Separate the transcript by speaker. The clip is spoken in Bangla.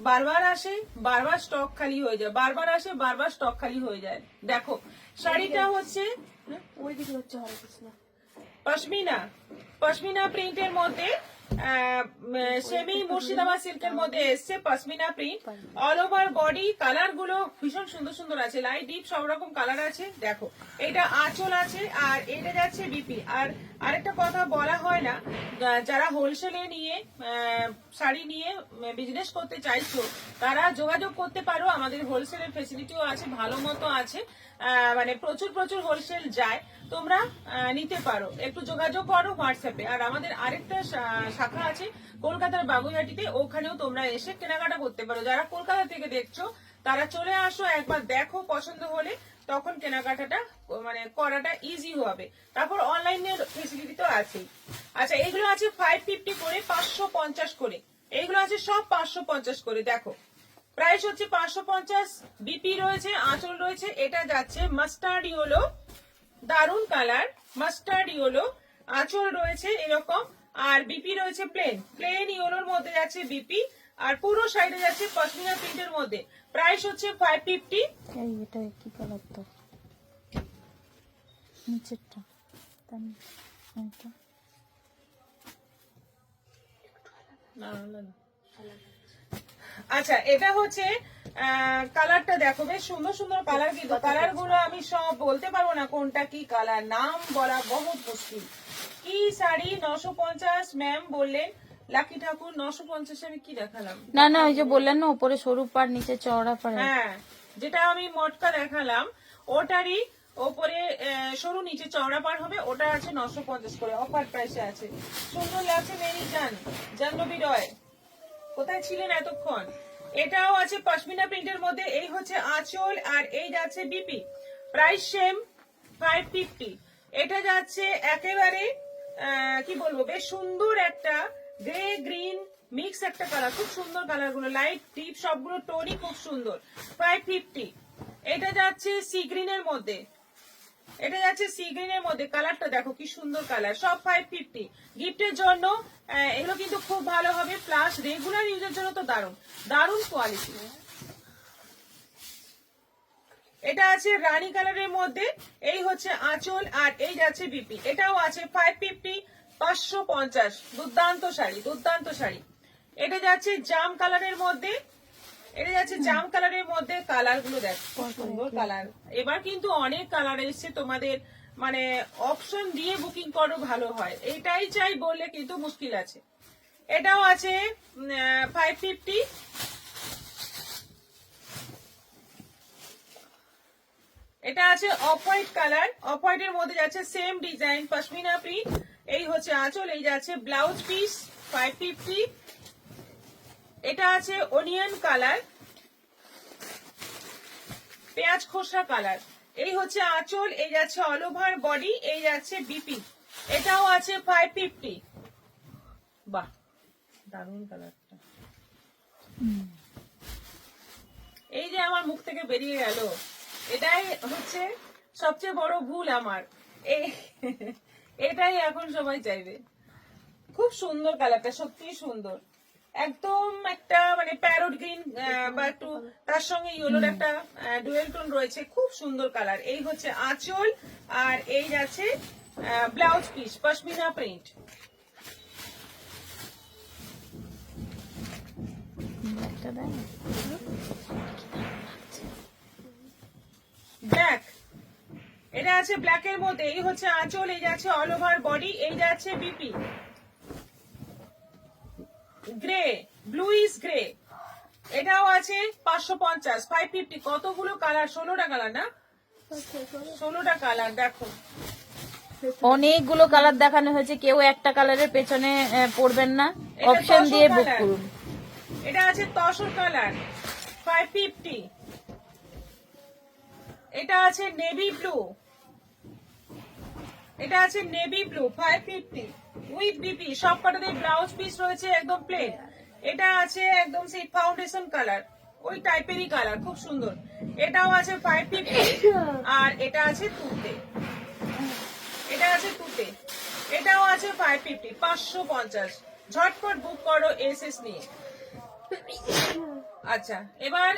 Speaker 1: বারবার আসে বারবার স্টক খালি হয়ে যায়, বারবার আসে বারবার স্টক খালি হয়ে যায়। দেখো শাড়িটা হচ্ছে
Speaker 2: ওইদিকে হচ্ছে হরে কৃষ্ণ।
Speaker 1: পশমিনা, পশমিনা প্রিন্টের মধ্যে সেমি মুর্শিদাবাদ সিল্কের মধ্যে এসছে pashmina print. All over body colour গুলো ভীষণ সুন্দর সুন্দর আছে, লাইট ডিপ সব রকম কালার আছে। দেখো এটা আঁচল আছে আর এটা যাচ্ছে বিপি। আর আরেকটা কথা বলা হয় না, যারা হোলসেলে নিয়ে শাড়ি নিয়ে বিজনেস করতে চাইছো তারা যোগাযোগ করতে পারো, আমাদের হোলসেলের ফেসিলিটিও আছে, ভালো মতো আছে, মানে প্রচুর প্রচুর হোলসেল যায়, তোমরা নিতে পারো, একটু যোগাযোগ করো হোয়াটসঅ্যাপে। আর আমাদের আরেকটা শাখা আছে কলকাতার বাগুইহাটিতে, ওখানেও তোমরা এসে কেনাকাটা করতে পারো। যারা কলকাতা থেকে দেখছো তারা চলে আসো, একবার দেখো, পছন্দ হলে তখন কেনাকাটাটা মানে করাটা ইজি হবে। তারপর অনলাইনের ফেসিলিটি তো আছেই। আচ্ছা এগুলো আছে 550 করে, 550 করে, এইগুলো আছে সব 550 করে। দেখো প্রাইস হচ্ছে 550, বিপি রয়েছে, আঁচল রয়েছে। এটা যাচ্ছে মাস্টার্ড ইয়েলো, দারুন কালার, মাস্টার্ড ইয়েলো, আঁচল রয়েছে এরকম, আর বিপি রয়েছে প্লেন, প্লেন ইয়েলোর মধ্যে যাচ্ছে বিপি, আর পুরো সাইডে যাচ্ছে পশমিনা প্রিন্টের মধ্যে। প্রাইস হচ্ছে 550।
Speaker 2: এই এটা কি কালার তো নিচেরটা এটা
Speaker 1: আচ্ছা এটা হচ্ছে কালারটা দেখো, বেশ সুন্দর সুন্দর কালার, কিন্তু কালার গুলো আমি সব বলতে পারবো না কোনটা কি কালার, নাম বলা বহুত মুশকিল। কি শাড়ি 950 ম্যাম বললেন, লাকি ঠাকুর 950 আমি কি দেখালাম?
Speaker 2: না না ওই যে বললেন না উপরে সরু পাড় নিচে চওড়া পাড়।
Speaker 1: হ্যাঁ যেটা আমি মটকা দেখালাম ওটারই ওপরে সরু নিচে চওড়া পার হবে, ওটা আছে 950 করে, অফার প্রাইসে আছে। সুন্দর লাগছে মেরি জান, জাহ্নবী রয় কোথায় ছিলেন এতক্ষণ? এটাও আছে পশমিনা প্রিন্টের মধ্যে, এই হচ্ছে আঁচল আর এই যাচ্ছে বিপি। Price same 550। এটা যাচ্ছে একেবারে কি বলবো, বেশ সুন্দর একটা গ্রে গ্রিন মিক্স একটা কালার, খুব সুন্দর কালার গুলো, লাইট ডিপ সবগুলো টোনই খুব সুন্দর। 550। এটা যাচ্ছে সি গ্রিনের মধ্যে, এটা যাচ্ছে সি গ্রিনের মধ্যে, কালারটা দেখো কি সুন্দর কালার, সব 550। গিফটের জন্য এগুলো কিন্তু খুব ভালো হবে, প্লাস রেগুলার ইউজের জন্য তো দারুন দারুন কোয়ালিটি। এটা আছে রানী কালারের মধ্যে, এই হচ্ছে আঁচল আর এই যাচ্ছে বিপি। এটাও আছে 550, 550। দুর্দান্ত শাড়ি, দুর্দান্ত শাড়ি। এটা যাচ্ছে জাম কালারের মধ্যে, এটা যাচ্ছে জাম কালারের মধ্যে, কালার গুলো দেখ খুব সুন্দর কালার। এবার কিন্তু অনেক কালার এসছে, তোমাদের মানে অপশন দিয়ে বুকিং করো ভালো হয়, এটাই চাই বললে কিন্তু মুশকিল আছে। এটাও আছে 550। এটা আছে অফ হোয়াইট কালার, অফ হোয়াইটের মধ্যে যাচ্ছে সেম ডিজাইন পশমিনা প্রিন্ট। এই হচ্ছে আঁচল, এই যাচ্ছে ব্লাউজ পিস 550। এটা আছে অনিয়ন কালার, পেঁয়াজ খোসা কালার, এই হচ্ছে আঁচল, এই যাচ্ছে অল ওভার বডি, এই যাচ্ছে বিপি। এটাও আছে 550। বাহ দারুন কালারটা, এই যে আমার মুখ থেকে বেরিয়ে গেল, এটাই হচ্ছে সবচেয়ে বড় ভুল আমার, এটাই এখন সবাই চাইবে। খুব সুন্দর কালারটা, সত্যি সুন্দর, একদম একটা মানে প্যারোট গ্রিন বা একটু তার সঙ্গে ইয়েলোর একটা ডুয়েল টোন রয়েছে, খুব সুন্দর কালার। এই হচ্ছে আঁচল আর এই যাচ্ছে blouse piece pashmina print. Black, এটা আছে ব্ল্যাকের মধ্যে, এই হচ্ছে আঁচল, এই যাচ্ছে অল ওভার বডি, এই যাচ্ছে BP. Grey, blue is grey, এটাও আছে 550, 550। কতগুলো কালার, 16টা কালার না, 16টা কালার। দেখো
Speaker 2: অনেকগুলো কালার দেখানো হয়েছে, কেউ একটা কালারের পেছনে পড়বেন না, অপশন দিয়ে বুক করুন।
Speaker 1: এটা আছে তসর কালার 550। এটা আছে নেভি ব্লু, এটা আছে নেভি ব্লু 550 উইথ বিপি। সব কটাতে ব্লাউজ পিস রয়েছে একদম প্লেন। এটা আছে একদম সেই ফাউন্ডেশন কালার, ওই টাইপেরই কালার, খুব সুন্দর। এটাও আছে 550 আর এটা আছে তুতে, এটা আছে তুতে, এটাও আছে 550, 550। ঝটপট বুক করো এসএস নিয়ে। আচ্ছা, এবার